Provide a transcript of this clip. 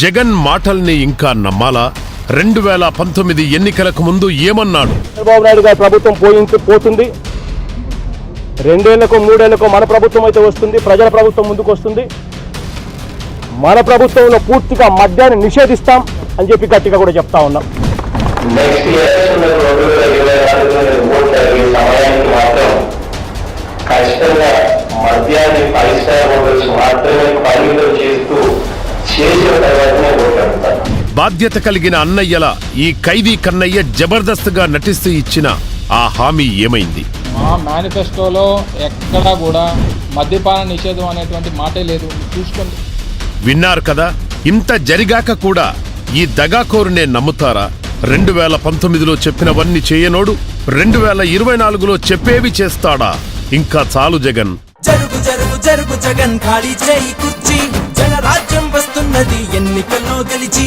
జగన్ మాటల్ని ఇంకా నమ్మాలా? 2019 ఎన్నికలకు ముందు ఏమన్నాడు? చంద్రబాబు నాయుడు గారి ప్రభుత్వం పోతుంది, 2 ఏళ్లకో 3 ఏళ్లకో మన ప్రభుత్వం అయితే వస్తుంది, ప్రజల ప్రభుత్వం ముందుకు వస్తుంది. మన ప్రభుత్వంలో పూర్తిగా మద్యాన్ని నిషేధిస్తాం అని చెప్పి గట్టిగా కూడా చెప్తా ఉన్నాం. నెక్స్ట్ సమయానికి మాత్రం ఖచ్చితంగా మద్యాన్ని 5 స్టార్ హోటల్స్ మాత్రమే పరిమితం చేస్తూ చేసిన తర్వాతనే ఓటాడుతాను. బాధ్యత కలిగిన అన్నయ్యల ఈ ఖైదీ కన్నయ్య జబర్దస్త్గా నటిస్తూ ఇచ్చిన ఆ హామీ ఏమైంది? మా మేనిఫెస్టోలో ఎక్కడా కూడా మద్యపాన నిషేధం అనేటువంటి మాటే లేదు, చూసుకోండి. విన్నారు కదా, ఇంత జరిగాక కూడా ఈ దగాకోరునే నమ్ముతారా? 2019లో చెప్పినవన్నీ చేయనోడు 2024లో చెప్పేవి చేస్తాడా? ఇంకా చాలు జగన్. జరుగు జరుగు జరుగు జగన్, ఖాళీ చేయి కుర్చీ, జనరాజ్యం వస్తున్నది ఎన్నికల్లో గెలిచి.